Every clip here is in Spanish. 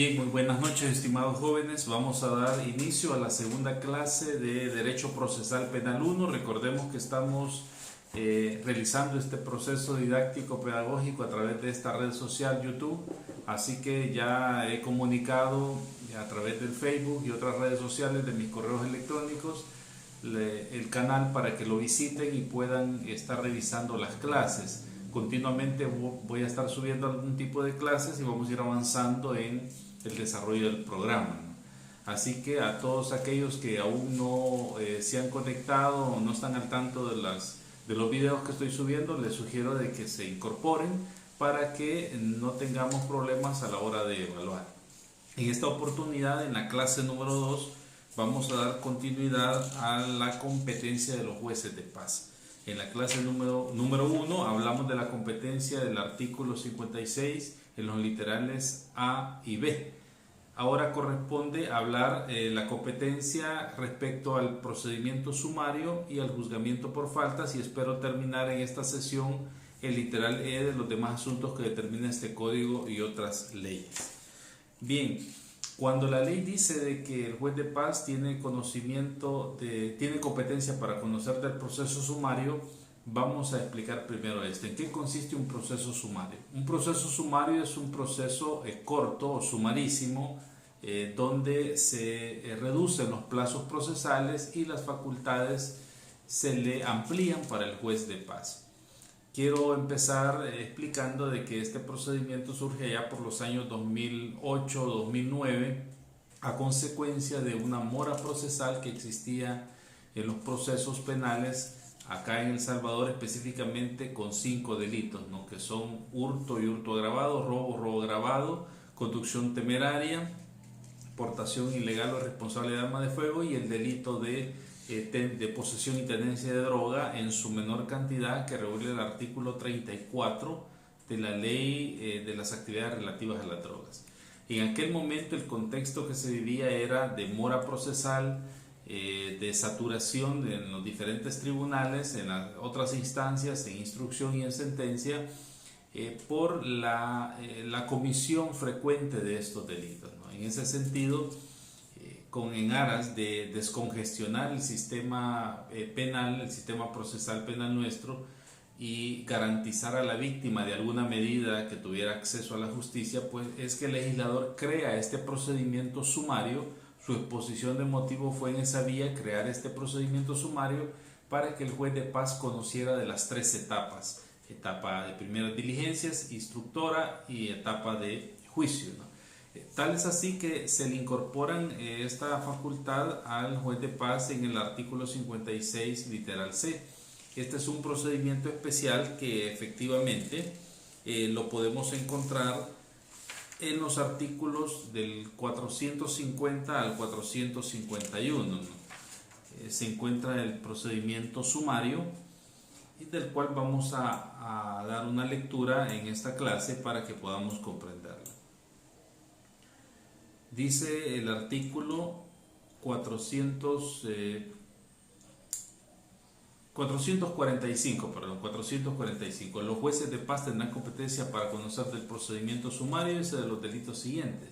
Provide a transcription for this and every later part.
Bien, muy buenas noches, estimados jóvenes. Vamos a dar inicio a la segunda clase de Derecho Procesal Penal 1. Recordemos que estamos realizando este proceso didáctico pedagógico a través de esta red social YouTube. Así que ya he comunicado a través del Facebook y otras redes sociales de mis correos electrónicos el canal para que lo visiten y puedan estar revisando las clases. Continuamente voy a estar subiendo algún tipo de clases y vamos a ir avanzando en el desarrollo del programa, ¿no? Así que a todos aquellos que aún no se han conectado o no están al tanto de los videos que estoy subiendo, les sugiero de que se incorporen para que no tengamos problemas a la hora de evaluar. En esta oportunidad, en la clase número 2, vamos a dar continuidad a la competencia de los jueces de paz. En la clase número 1 hablamos de la competencia del artículo 56 en los literales A y B. Ahora corresponde hablar la competencia respecto al procedimiento sumario y al juzgamiento por faltas, y espero terminar en esta sesión el literal E de los demás asuntos que determina este código y otras leyes. Bien, cuando la ley dice de que el juez de paz tiene competencia para conocer del proceso sumario, vamos a explicar primero esto. ¿En qué consiste un proceso sumario? Un proceso sumario es un proceso corto o sumarísimo, donde se reducen los plazos procesales y las facultades se le amplían para el juez de paz. Quiero empezar explicando de que este procedimiento surge allá por los años 2008-2009 a consecuencia de una mora procesal que existía en los procesos penales acá en El Salvador, específicamente con 5 delitos, ¿no? Que son hurto y hurto agravado, robo agravado, conducción temeraria, portación ilegal o responsable de arma de fuego y el delito de posesión y tenencia de droga en su menor cantidad, que regula el artículo 34 de la ley de las actividades relativas a las drogas. En aquel momento el contexto que se vivía era de mora procesal, de saturación en los diferentes tribunales, en las otras instancias, en instrucción y en sentencia, por la comisión frecuente de estos delitos, ¿no? En ese sentido, en aras de descongestionar el sistema penal, el sistema procesal penal nuestro, y garantizar a la víctima de alguna medida que tuviera acceso a la justicia, pues es que el legislador crea este procedimiento sumario. Su exposición de motivo fue en esa vía, crear este procedimiento sumario para que el juez de paz conociera de las 3 etapas: etapa de primeras diligencias, instructora y etapa de juicio, ¿no? Tal es así que se le incorporan esta facultad al juez de paz en el artículo 56 literal C. Este es un procedimiento especial que efectivamente lo podemos encontrar en los artículos del 450 al 451, ¿no? Se encuentra el procedimiento sumario, del cual vamos a dar una lectura en esta clase para que podamos comprenderlo. Dice el artículo 445, los jueces de paz tendrán competencia para conocer del procedimiento sumario y de los delitos siguientes.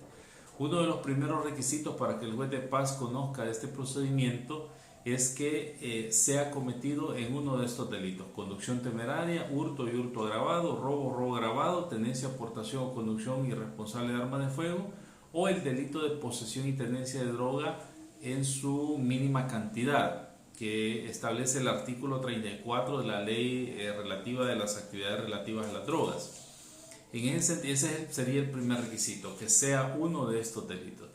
Uno de los primeros requisitos para que el juez de paz conozca este procedimiento es que sea cometido en uno de estos delitos: conducción temeraria, hurto y hurto agravado, robo agravado, tenencia, aportación o conducción irresponsable de arma de fuego, o el delito de posesión y tenencia de droga en su mínima cantidad, que establece el artículo 34 de la ley relativa de las actividades relativas a las drogas. En ese sentido, ese sería el primer requisito, que sea uno de estos delitos.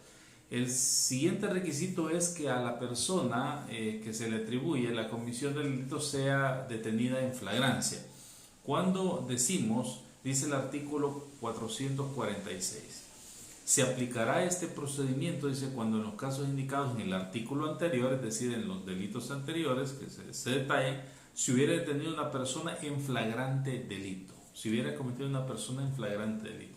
El siguiente requisito es que a la persona que se le atribuye la comisión del delito sea detenida en flagrancia. Cuando dice el artículo 446, se aplicará este procedimiento, dice, cuando en los casos indicados en el artículo anterior, es decir, en los delitos anteriores que se detallan, si hubiera detenido una persona en flagrante delito. Si hubiera cometido una persona en flagrante delito.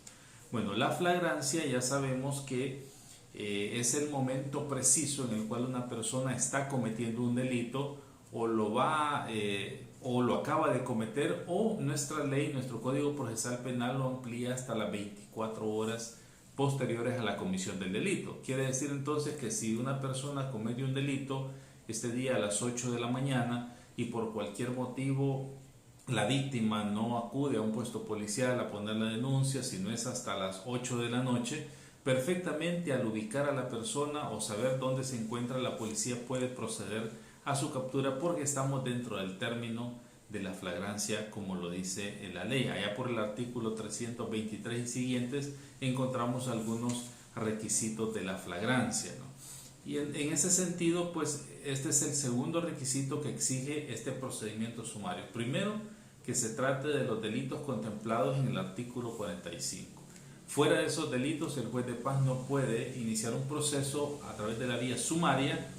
Bueno, la flagrancia ya sabemos que es el momento preciso en el cual una persona está cometiendo un delito o lo acaba de cometer, o nuestra ley, nuestro Código Procesal Penal lo amplía hasta las 24 horas posteriores a la comisión del delito. Quiere decir entonces que si una persona comete un delito este día a las 8 de la mañana y por cualquier motivo la víctima no acude a un puesto policial a poner la denuncia, si no es hasta las 8 de la noche, perfectamente al ubicar a la persona o saber dónde se encuentra, la policía puede proceder a su captura porque estamos dentro del término de la flagrancia, como lo dice la ley. Allá por el artículo 323 y siguientes encontramos algunos requisitos de la flagrancia, ¿no? Y en ese sentido, pues este es el segundo requisito que exige este procedimiento sumario. Primero, que se trate de los delitos contemplados en el artículo 45. Fuera de esos delitos, el juez de paz no puede iniciar un proceso a través de la vía sumaria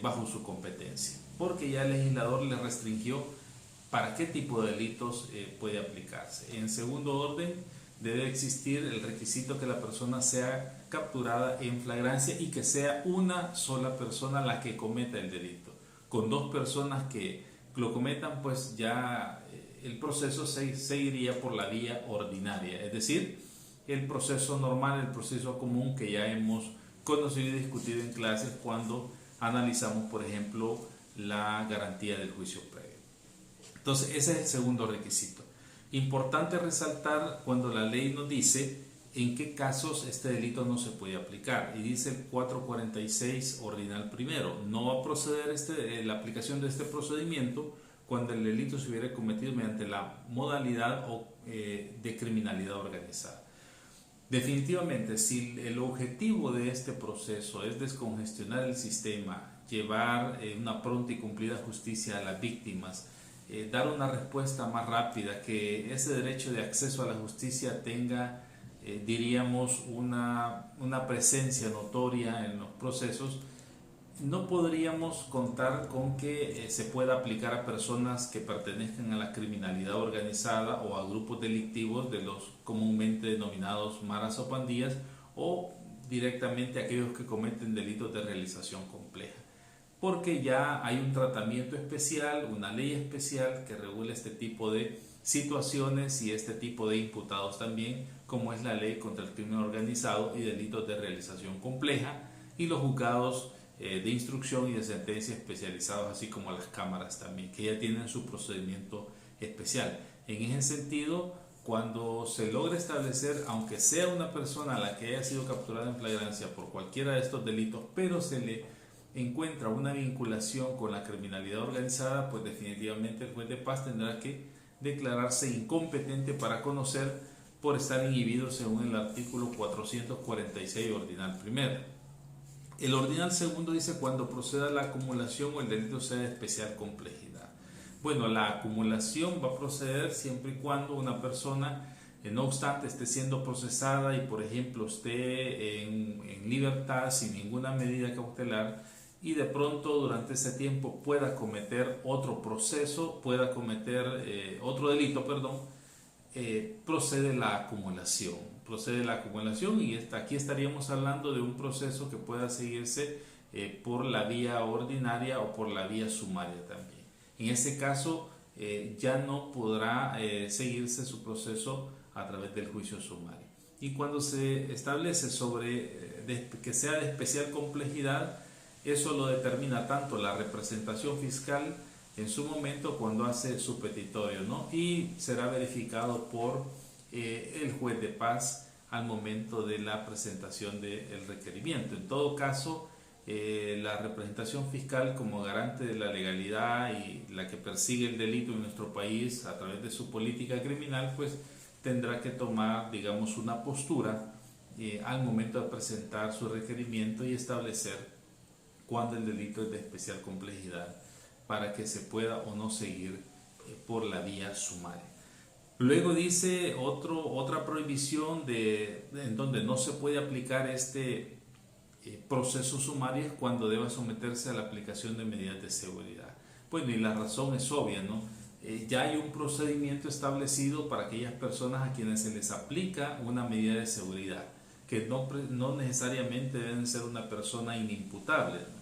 bajo su competencia, porque ya el legislador le restringió para qué tipo de delitos puede aplicarse. En segundo orden, debe existir el requisito que la persona sea capturada en flagrancia y que sea una sola persona la que cometa el delito. Con dos personas que lo cometan, pues ya el proceso seguiría por la vía ordinaria, es decir, el proceso normal, el proceso común que ya hemos conocido y discutido en clases cuando analizamos, por ejemplo, la garantía del juicio previo. Entonces, ese es el segundo requisito. Importante resaltar cuando la ley nos dice en qué casos este delito no se puede aplicar. Y dice el 446 ordinal primero, no va a proceder la aplicación de este procedimiento cuando el delito se hubiera cometido mediante la modalidad de criminalidad organizada. Definitivamente, si el objetivo de este proceso es descongestionar el sistema, llevar una pronta y cumplida justicia a las víctimas, dar una respuesta más rápida, que ese derecho de acceso a la justicia tenga, diríamos, una presencia notoria en los procesos, no podríamos contar con que se pueda aplicar a personas que pertenezcan a la criminalidad organizada o a grupos delictivos de los comúnmente denominados maras o pandillas, o directamente a aquellos que cometen delitos de realización compleja, porque ya hay un tratamiento especial, una ley especial que regula este tipo de situaciones y este tipo de imputados también, como es la ley contra el crimen organizado y delitos de realización compleja, y los juzgados de instrucción y de sentencia especializados, así como las cámaras también, que ya tienen su procedimiento especial. En ese sentido, cuando se logra establecer, aunque sea una persona a la que haya sido capturada en flagrancia por cualquiera de estos delitos, pero se le encuentra una vinculación con la criminalidad organizada, pues definitivamente el juez de paz tendrá que declararse incompetente para conocer por estar inhibido según el artículo 446 ordinal primero. El ordinal segundo dice cuando proceda la acumulación o el delito sea de especial complejidad. Bueno, la acumulación va a proceder siempre y cuando una persona, no obstante, esté siendo procesada y, por ejemplo, esté en libertad sin ninguna medida cautelar, y de pronto durante ese tiempo pueda cometer otro proceso, pueda cometer otro delito, procede la acumulación. Y aquí estaríamos hablando de un proceso que pueda seguirse por la vía ordinaria o por la vía sumaria también. En ese caso ya no podrá seguirse su proceso a través del juicio sumario. Y cuando se establece que sea de especial complejidad, eso lo determina tanto la representación fiscal en su momento cuando hace su petitorio, ¿no? Y será verificado por el juez de paz al momento de la presentación del requerimiento. En todo caso, la representación fiscal, como garante de la legalidad y la que persigue el delito en nuestro país a través de su política criminal, pues tendrá que tomar, digamos, una postura al momento de presentar su requerimiento y establecer cuándo el delito es de especial complejidad para que se pueda o no seguir por la vía sumaria. Luego dice otra prohibición en donde no se puede aplicar este proceso sumario es cuando deba someterse a la aplicación de medidas de seguridad. Bueno, y la razón es obvia, ¿no? Ya hay un procedimiento establecido para aquellas personas a quienes se les aplica una medida de seguridad, que no necesariamente deben ser una persona inimputable, ¿no?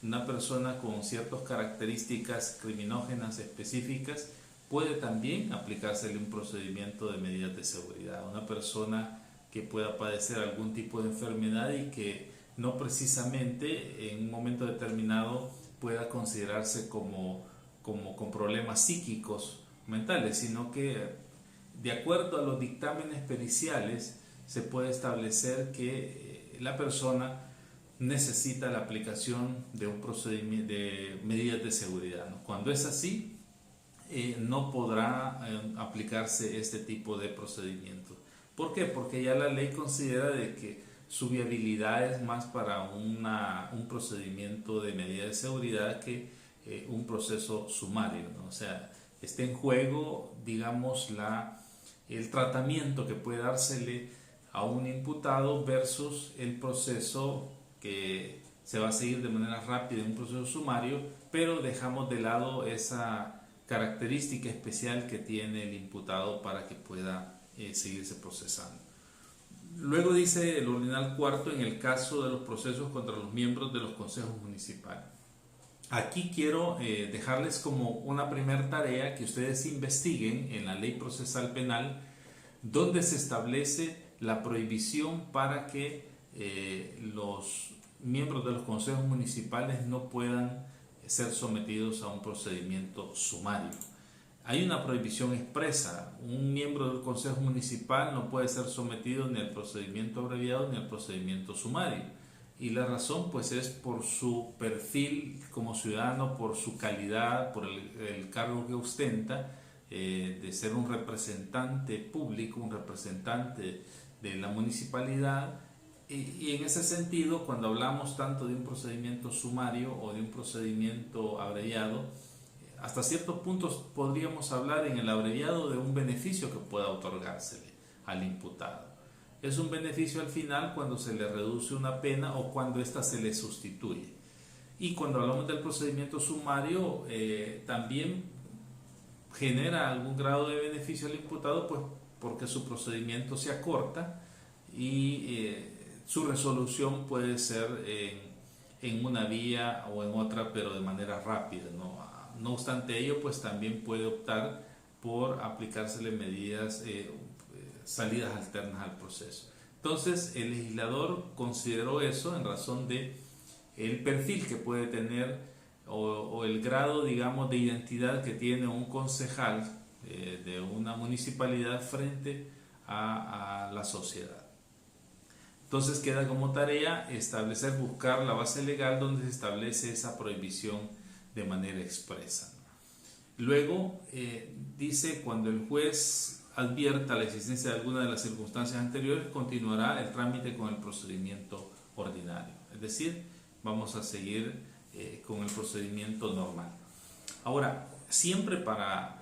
Una persona con ciertas características criminógenas específicas puede también aplicársele un procedimiento de medidas de seguridad. Una persona que pueda padecer algún tipo de enfermedad y que no precisamente en un momento determinado pueda considerarse como con problemas psíquicos mentales, sino que de acuerdo a los dictámenes periciales se puede establecer que la persona necesita la aplicación de un procedimiento de medidas de seguridad, ¿no? Cuando es así, no podrá aplicarse este tipo de procedimiento. ¿Por qué? Porque ya la ley considera de que su viabilidad es más para un procedimiento de medida de seguridad que un proceso sumario, ¿no? O sea, está en juego, digamos, el tratamiento que puede dársele a un imputado versus el proceso que se va a seguir de manera rápida en un proceso sumario, pero dejamos de lado esa característica especial que tiene el imputado para que pueda seguirse procesando. Luego dice el ordinal cuarto en el caso de los procesos contra los miembros de los consejos municipales. Aquí quiero dejarles como una primera tarea que ustedes investiguen en la ley procesal penal, donde se establece la prohibición para que los miembros de los consejos municipales no puedan ser sometidos a un procedimiento sumario. Hay una prohibición expresa. Un miembro del consejo municipal no puede ser sometido ni al procedimiento abreviado ni al procedimiento sumario. Y la razón pues es por su perfil como ciudadano, por su calidad, por el cargo que ostenta, de ser un representante público, un representante de la municipalidad. Y en ese sentido, cuando hablamos tanto de un procedimiento sumario o de un procedimiento abreviado, hasta ciertos puntos podríamos hablar en el abreviado de un beneficio que pueda otorgársele al imputado. Es un beneficio al final cuando se le reduce una pena o cuando ésta se le sustituye. Y cuando hablamos del procedimiento sumario, también genera algún grado de beneficio al imputado, pues porque su procedimiento se acorta y su resolución puede ser en una vía o en otra, pero de manera rápida, ¿no? No obstante ello, pues también puede optar por aplicársele medidas, salidas alternas al proceso. Entonces, el legislador consideró eso en razón de el perfil que puede tener o el grado, digamos, de identidad que tiene un concejal de una municipalidad frente a la sociedad. Entonces queda como tarea establecer, buscar la base legal donde se establece esa prohibición de manera expresa. Luego dice, cuando el juez advierta la existencia de alguna de las circunstancias anteriores, continuará el trámite con el procedimiento ordinario. Es decir, vamos a seguir con el procedimiento normal. Ahora, siempre para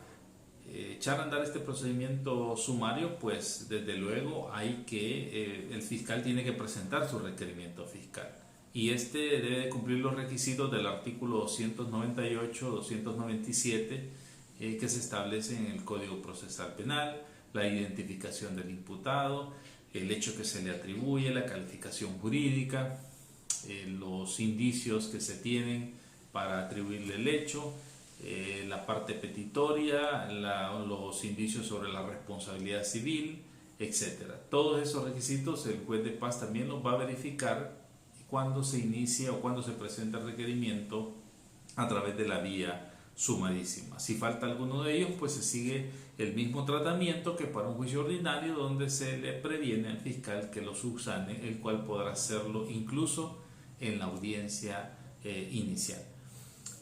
echar a andar este procedimiento sumario, pues desde luego hay que, el fiscal tiene que presentar su requerimiento fiscal y este debe cumplir los requisitos del artículo 298, 297 que se establece en el Código Procesal Penal, la identificación del imputado, el hecho que se le atribuye, la calificación jurídica, los indicios que se tienen para atribuirle el hecho, la parte petitoria, los indicios sobre la responsabilidad civil, etc. Todos esos requisitos el juez de paz también los va a verificar cuando se inicia o cuando se presenta el requerimiento a través de la vía sumarísima. Si falta alguno de ellos, pues se sigue el mismo tratamiento que para un juicio ordinario, donde se le previene al fiscal que lo subsane, el cual podrá hacerlo incluso en la audiencia inicial.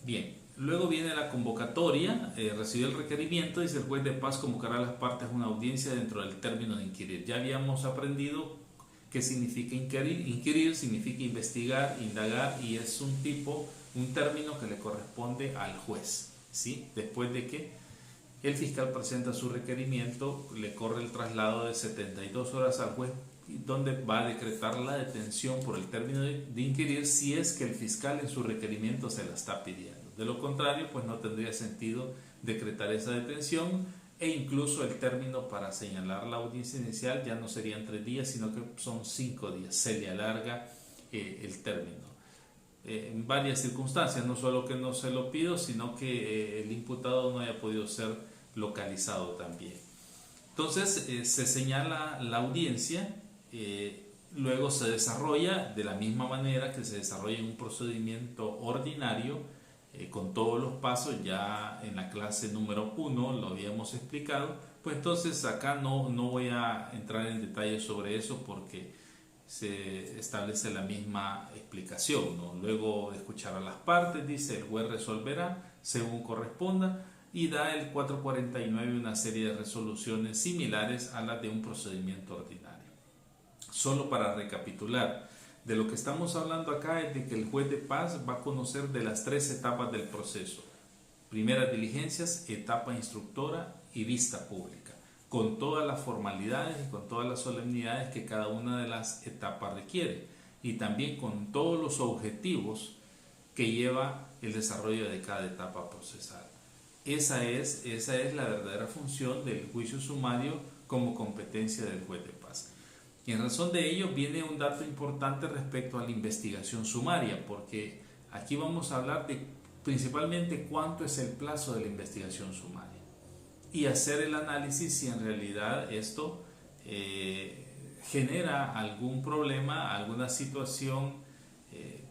Bien. Luego viene la convocatoria, recibió el requerimiento, dice el juez de paz convocará a las partes a una audiencia dentro del término de inquirir. Ya habíamos aprendido qué significa inquirir. Inquirir significa investigar, indagar y es un término que le corresponde al juez, ¿sí? Después de que el fiscal presenta su requerimiento, le corre el traslado de 72 horas al juez, donde va a decretar la detención por el término de inquirir si es que el fiscal en su requerimiento se la está pidiendo. De lo contrario, pues no tendría sentido decretar esa detención e incluso el término para señalar la audiencia inicial ya no serían 3 días, sino que son 5 días. Se le alarga el término. En varias circunstancias, no solo que no se lo pido, sino que el imputado no haya podido ser localizado también. Entonces se señala la audiencia luego se desarrolla de la misma manera que se desarrolla en un procedimiento ordinario, con todos los pasos. Ya en la clase número 1 lo habíamos explicado, pues entonces acá no voy a entrar en detalle sobre eso porque se establece la misma explicación, ¿no? Luego de escuchar a las partes, dice, el juez resolverá según corresponda, y da el 449 una serie de resoluciones similares a las de un procedimiento ordinario. Solo para recapitular, de lo que estamos hablando acá es de que el juez de paz va a conocer de las 3 etapas del proceso: primeras diligencias, etapa instructora y vista pública, con todas las formalidades y con todas las solemnidades que cada una de las etapas requiere, y también con todos los objetivos que lleva el desarrollo de cada etapa procesal. Esa es la verdadera función del juicio sumario como competencia del juez de paz. Y en razón de ello viene un dato importante respecto a la investigación sumaria, porque aquí vamos a hablar de principalmente cuánto es el plazo de la investigación sumaria y hacer el análisis si en realidad esto genera algún problema, alguna situación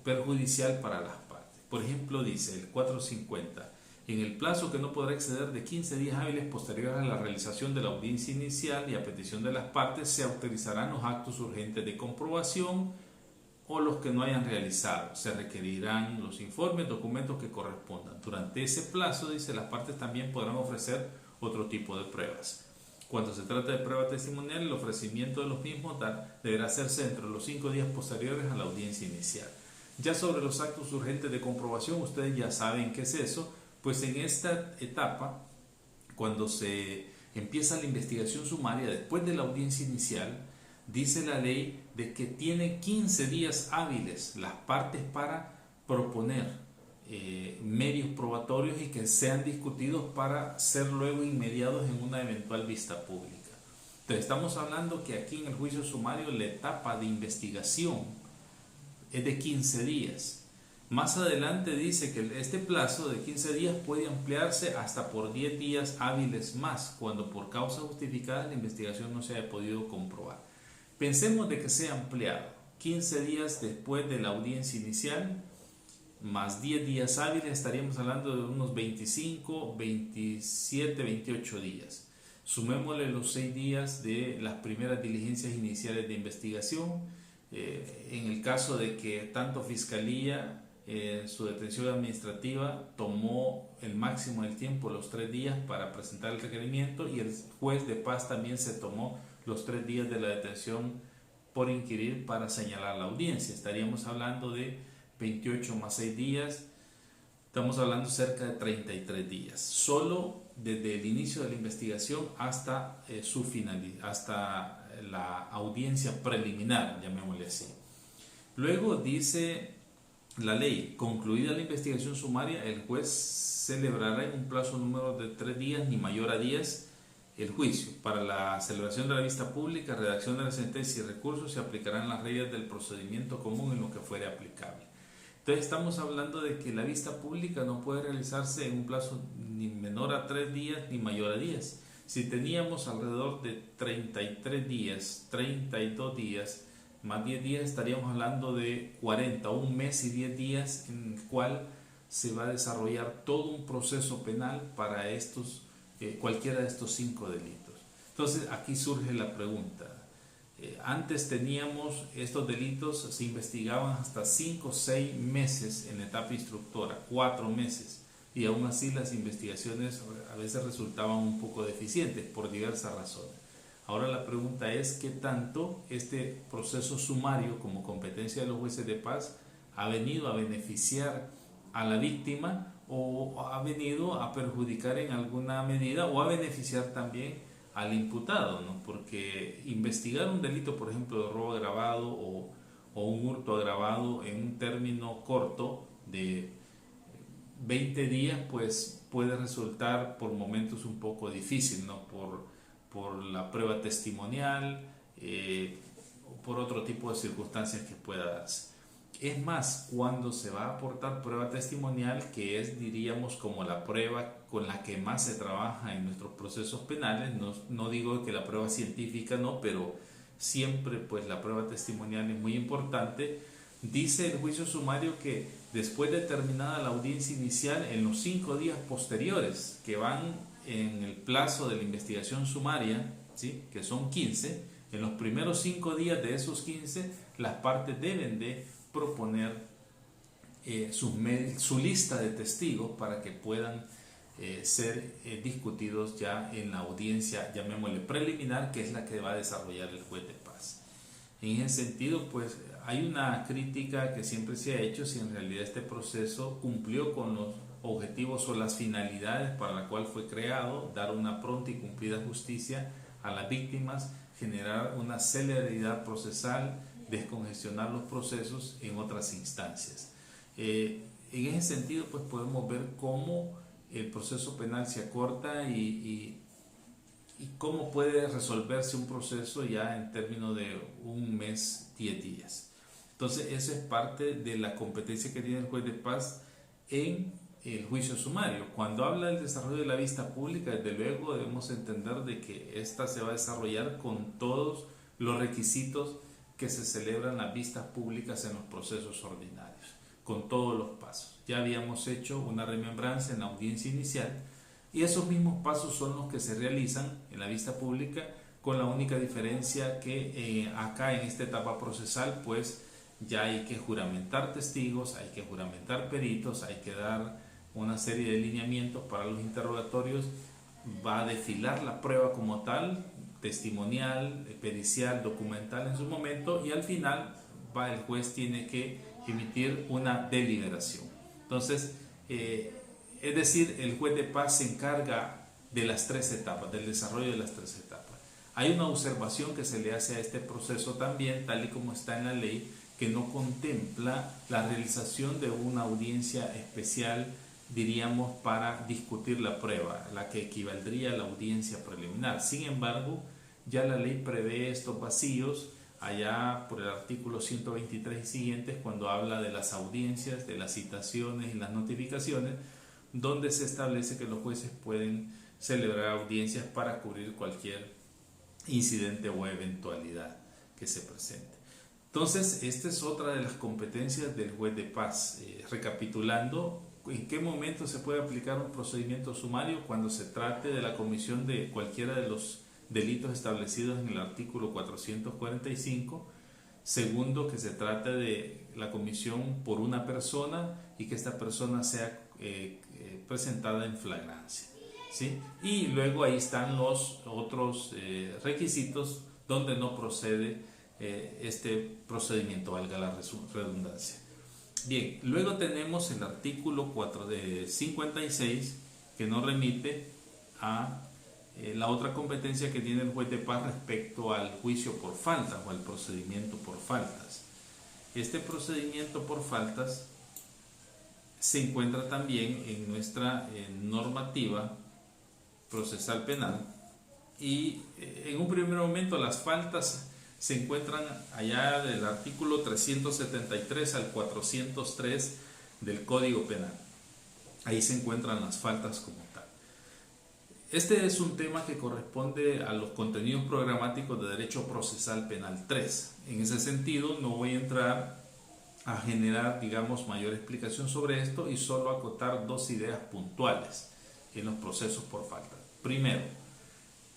perjudicial para las partes. Por ejemplo, dice el 450, en el plazo que no podrá exceder de 15 días hábiles posteriores a la realización de la audiencia inicial y a petición de las partes, se autorizarán los actos urgentes de comprobación o los que no hayan realizado. Se requerirán los informes, documentos que correspondan. Durante ese plazo, dice, las partes también podrán ofrecer otro tipo de pruebas. Cuando se trata de prueba testimonial, el ofrecimiento de los mismos deberá hacerse entre los 5 días posteriores a la audiencia inicial. Ya sobre los actos urgentes de comprobación, ustedes ya saben qué es eso. Pues en esta etapa, cuando se empieza la investigación sumaria después de la audiencia inicial, dice la ley de que tiene 15 días hábiles las partes para proponer medios probatorios y que sean discutidos para ser luego inmediados en una eventual vista pública. Entonces estamos hablando que aquí en el juicio sumario la etapa de investigación es de 15 días. Más adelante dice que este plazo de 15 días puede ampliarse hasta por 10 días hábiles más, cuando por causas justificadas la investigación no se haya podido comprobar. Pensemos de que sea ampliado 15 días después de la audiencia inicial, más 10 días hábiles, estaríamos hablando de unos 25, 27, 28 días. Sumémosle los 6 días de las primeras diligencias iniciales de investigación. En el caso de que tanto Fiscalía, su detención administrativa, tomó el máximo del tiempo, los 3 días, para presentar el requerimiento, y el juez de paz también se tomó los 3 días de la detención por inquirir para señalar la audiencia. Estaríamos hablando de 28 más 6 días, estamos hablando cerca de 33 días, solo desde el inicio de la investigación hasta su finalización, hasta la audiencia preliminar, llamémosle así. Luego dice la ley, concluida la investigación sumaria, el juez celebrará en un plazo número de 3 días ni mayor a 10 el juicio. Para la celebración de la vista pública, redacción de la sentencia y recursos, se aplicarán las reglas del procedimiento común en lo que fuere aplicable. Entonces estamos hablando de que la vista pública no puede realizarse en un plazo ni menor a 3 días ni mayor a 10. Si teníamos alrededor de 33 días, 32 días, más 10 días, estaríamos hablando de 40, un mes y 10 días en el cual se va a desarrollar todo un proceso penal para estos, cualquiera de estos 5 delitos. Entonces aquí surge la pregunta. Antes teníamos estos delitos, se investigaban hasta 5 o 6 meses en la etapa instructora, 4 meses, y aún así las investigaciones a veces resultaban un poco deficientes por diversas razones. Ahora la pregunta es qué tanto este proceso sumario como competencia de los jueces de paz ha venido a beneficiar a la víctima o ha venido a perjudicar en alguna medida o a beneficiar también al imputado, ¿no? Porque investigar un delito, por ejemplo, de robo agravado o un hurto agravado en un término corto de 20 días, pues puede resultar por momentos un poco difícil, ¿no? Por la prueba testimonial o por otro tipo de circunstancias que pueda darse. Es más, cuando se va a aportar prueba testimonial, que es, diríamos, como la prueba con la que más se trabaja en nuestros procesos penales, no digo que la prueba científica no, pero siempre pues la prueba testimonial es muy importante. Dice el juicio sumario que después de terminada la audiencia inicial, en los 5 días posteriores que van en el plazo de la investigación sumaria, ¿sí?, que son 15, en los primeros 5 días de esos 15, las partes deben de proponer su lista de testigos para que puedan ser discutidos ya en la audiencia, llamémosle preliminar, que es la que va a desarrollar el juez de paz. En ese sentido, pues hay una crítica que siempre se ha hecho si en realidad este proceso cumplió con los objetivos o las finalidades para la cual fue creado: dar una pronta y cumplida justicia a las víctimas, generar una celeridad procesal, descongestionar los procesos en otras instancias. En ese sentido, pues podemos ver cómo el proceso penal se acorta y cómo puede resolverse un proceso ya en términos de un mes, 10 días. Entonces, eso es parte de la competencia que tiene el juez de paz en el juicio sumario. Cuando habla del desarrollo de la vista pública, desde luego debemos entender de que ésta se va a desarrollar con todos los requisitos que se celebran las vistas públicas en los procesos ordinarios, con todos los pasos. Ya habíamos hecho una remembranza en la audiencia inicial y esos mismos pasos son los que se realizan en la vista pública, con la única diferencia que acá en esta etapa procesal pues ya hay que juramentar testigos, hay que juramentar peritos, hay que dar una serie de lineamientos para los interrogatorios, va a desfilar la prueba como tal, testimonial, pericial, documental en su momento, y al final el juez tiene que emitir una deliberación. Entonces, es decir, el juez de paz se encarga de las 3 etapas, del desarrollo de las 3 etapas. Hay una observación que se le hace a este proceso también, tal y como está en la ley, que no contempla la realización de una audiencia especial, diríamos, para discutir la prueba, la que equivaldría a la audiencia preliminar. Sin embargo, ya la ley prevé estos vacíos allá por el artículo 123 y siguientes, cuando habla de las audiencias, de las citaciones y las notificaciones, donde se establece que los jueces pueden celebrar audiencias para cubrir cualquier incidente o eventualidad que se presente. Entonces, esta es otra de las competencias del juez de paz. Recapitulando, ¿en qué momento se puede aplicar un procedimiento sumario? Cuando se trate de la comisión de cualquiera de los delitos establecidos en el artículo 445. Segundo, que se trate de la comisión por una persona y que esta persona sea presentada en flagrancia, ¿sí? Y luego ahí están los otros requisitos donde no procede este procedimiento, valga la redundancia. Bien, luego tenemos el artículo 56 que nos remite a la otra competencia que tiene el juez de paz respecto al juicio por faltas o al procedimiento por faltas. Este procedimiento por faltas se encuentra también en nuestra normativa procesal penal y en un primer momento las faltas se encuentran allá del artículo 373 al 403 del Código Penal. Ahí se encuentran las faltas como tal. Este es un tema que corresponde a los contenidos programáticos de Derecho Procesal Penal 3. En ese sentido, no voy a entrar a generar, digamos, mayor explicación sobre esto y solo acotar 2 ideas puntuales en los procesos por falta. Primero,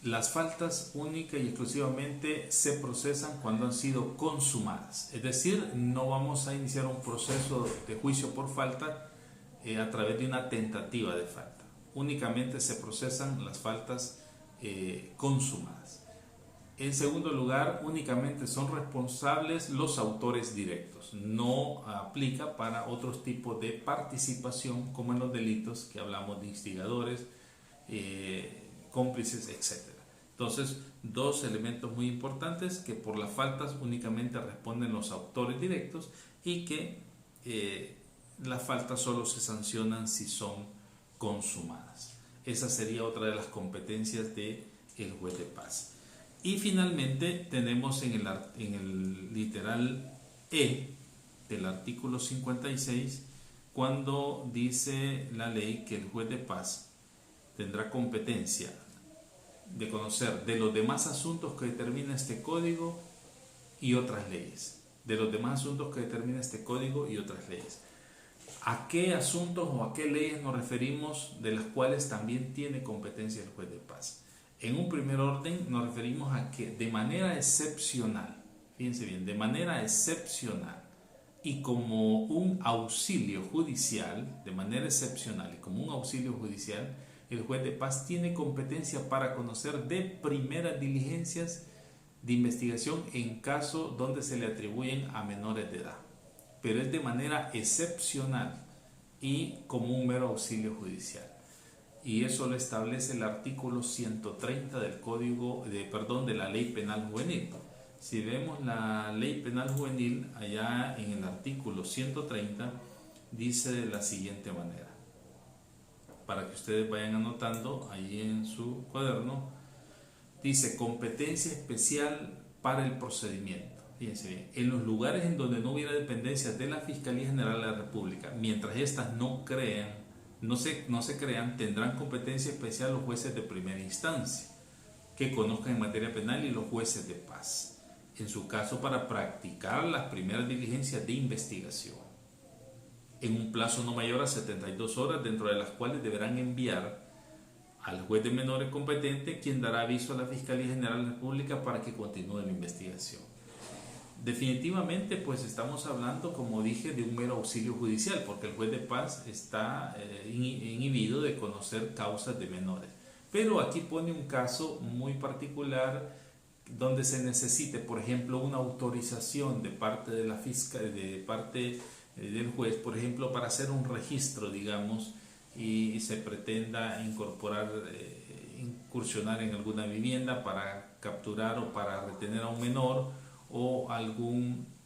las faltas única y exclusivamente se procesan cuando han sido consumadas. Es decir, no vamos a iniciar un proceso de juicio por falta a través de una tentativa de falta. Únicamente se procesan las faltas consumadas. En segundo lugar, únicamente son responsables los autores directos. No aplica para otros tipos de participación, como en los delitos que hablamos de instigadores, cómplices, etc. Entonces, 2 elementos muy importantes: que por las faltas únicamente responden los autores directos y que las faltas solo se sancionan si son consumadas. Esa sería otra de las competencias del juez de paz. Y finalmente tenemos en el literal E del artículo 56, cuando dice la ley que el juez de paz tendrá competencia de conocer de los demás asuntos que determina este código y otras leyes. De los demás asuntos que determina este código y otras leyes. ¿A qué asuntos o a qué leyes nos referimos de las cuales también tiene competencia el juez de paz? En un primer orden nos referimos a que de manera excepcional, fíjense bien, de manera excepcional y como un auxilio judicial, de manera excepcional y como un auxilio judicial, el juez de paz tiene competencia para conocer de primeras diligencias de investigación en caso donde se le atribuyen a menores de edad, pero es de manera excepcional y como un mero auxilio judicial. Y eso lo establece el artículo 130 del de la Ley Penal Juvenil. Si vemos la Ley Penal Juvenil, allá en el artículo 130, dice de la siguiente manera, para que ustedes vayan anotando ahí en su cuaderno, dice competencia especial para el procedimiento. Fíjense bien, en los lugares en donde no hubiera dependencias de la Fiscalía General de la República, mientras éstas no se crean, tendrán competencia especial los jueces de primera instancia que conozcan en materia penal y los jueces de paz, en su caso para practicar las primeras diligencias de investigación, en un plazo no mayor a 72 horas, dentro de las cuales deberán enviar al juez de menores competente, quien dará aviso a la Fiscalía General de la República para que continúe la investigación. Definitivamente, pues estamos hablando, como dije, de un mero auxilio judicial, porque el juez de paz está inhibido de conocer causas de menores. Pero aquí pone un caso muy particular donde se necesite, por ejemplo, una autorización de parte de la fiscal, de parte del juez, por ejemplo, para hacer un registro, digamos, y se pretenda incursionar en alguna vivienda para capturar o para retener a un menor, o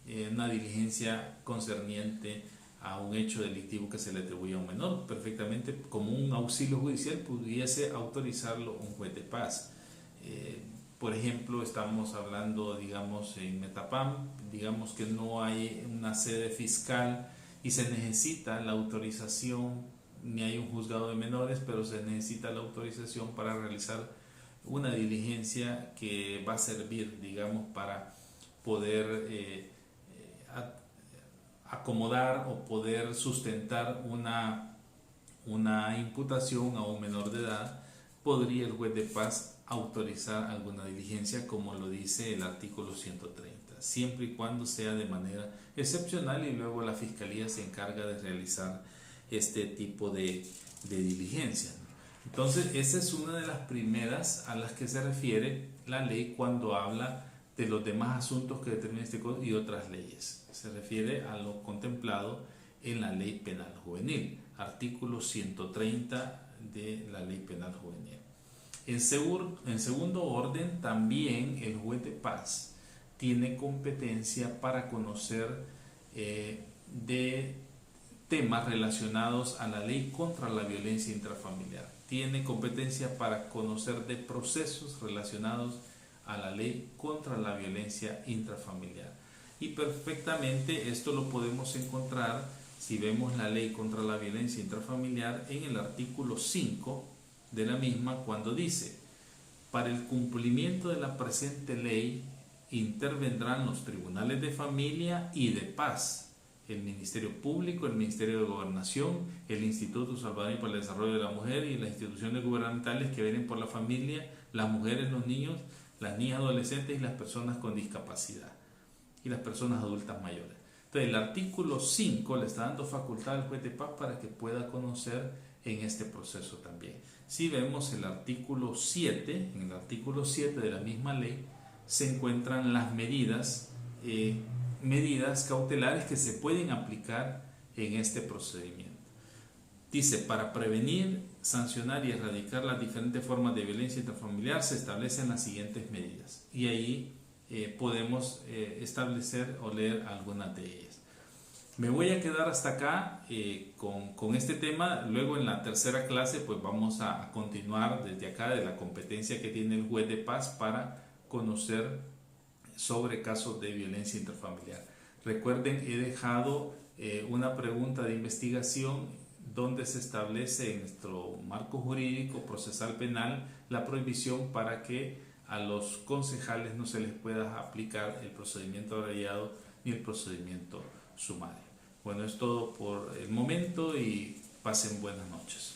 una diligencia concerniente a un hecho delictivo que se le atribuye a un menor. Perfectamente, como un auxilio judicial, pudiese autorizarlo un juez de paz. Por ejemplo, estamos hablando, digamos, en Metapam, digamos que no hay una sede fiscal y se necesita la autorización, ni hay un juzgado de menores, pero se necesita la autorización para realizar una diligencia que va a servir, digamos, para poder acomodar o poder sustentar una imputación a un menor de edad. Podría el juez de paz autorizar alguna diligencia, como lo dice el artículo 130, siempre y cuando sea de manera excepcional, y luego la Fiscalía se encarga de realizar este tipo de diligencia. Entonces, esa es una de las primeras a las que se refiere la ley cuando habla de los demás asuntos que determina este código y otras leyes. Se refiere a lo contemplado en la Ley Penal Juvenil, artículo 130 de la Ley Penal Juvenil. En segundo orden, también el juez de paz tiene competencia para conocer de temas relacionados a la ley contra la violencia intrafamiliar. Tiene competencia para conocer de procesos relacionados a la ley contra la violencia intrafamiliar. Y perfectamente esto lo podemos encontrar si vemos la ley contra la violencia intrafamiliar en el artículo 5 de la misma, cuando dice: para el cumplimiento de la presente ley intervendrán los tribunales de familia y de paz, el Ministerio Público, el Ministerio de Gobernación, el Instituto Salvadoreño para el Desarrollo de la Mujer y las instituciones gubernamentales que vienen por la familia, las mujeres, los niños, las niñas, adolescentes y las personas con discapacidad y las personas adultas mayores. Entonces, el artículo 5 le está dando facultad al juez de paz para que pueda conocer en este proceso también. Si vemos el artículo 7, en el artículo 7 de la misma ley se encuentran las medidas cautelares que se pueden aplicar en este procedimiento. Dice: para prevenir, sancionar y erradicar las diferentes formas de violencia intrafamiliar se establecen las siguientes medidas. Y ahí podemos establecer o leer algunas de ellas. Me voy a quedar hasta acá con este tema. Luego en la tercera clase pues vamos a continuar desde acá de la competencia que tiene el juez de paz para conocer sobre casos de violencia intrafamiliar. Recuerden, he dejado una pregunta de investigación donde se establece en nuestro marco jurídico procesal penal la prohibición para que a los concejales no se les pueda aplicar el procedimiento abreviado ni el procedimiento sumario. Bueno, es todo por el momento y pasen buenas noches.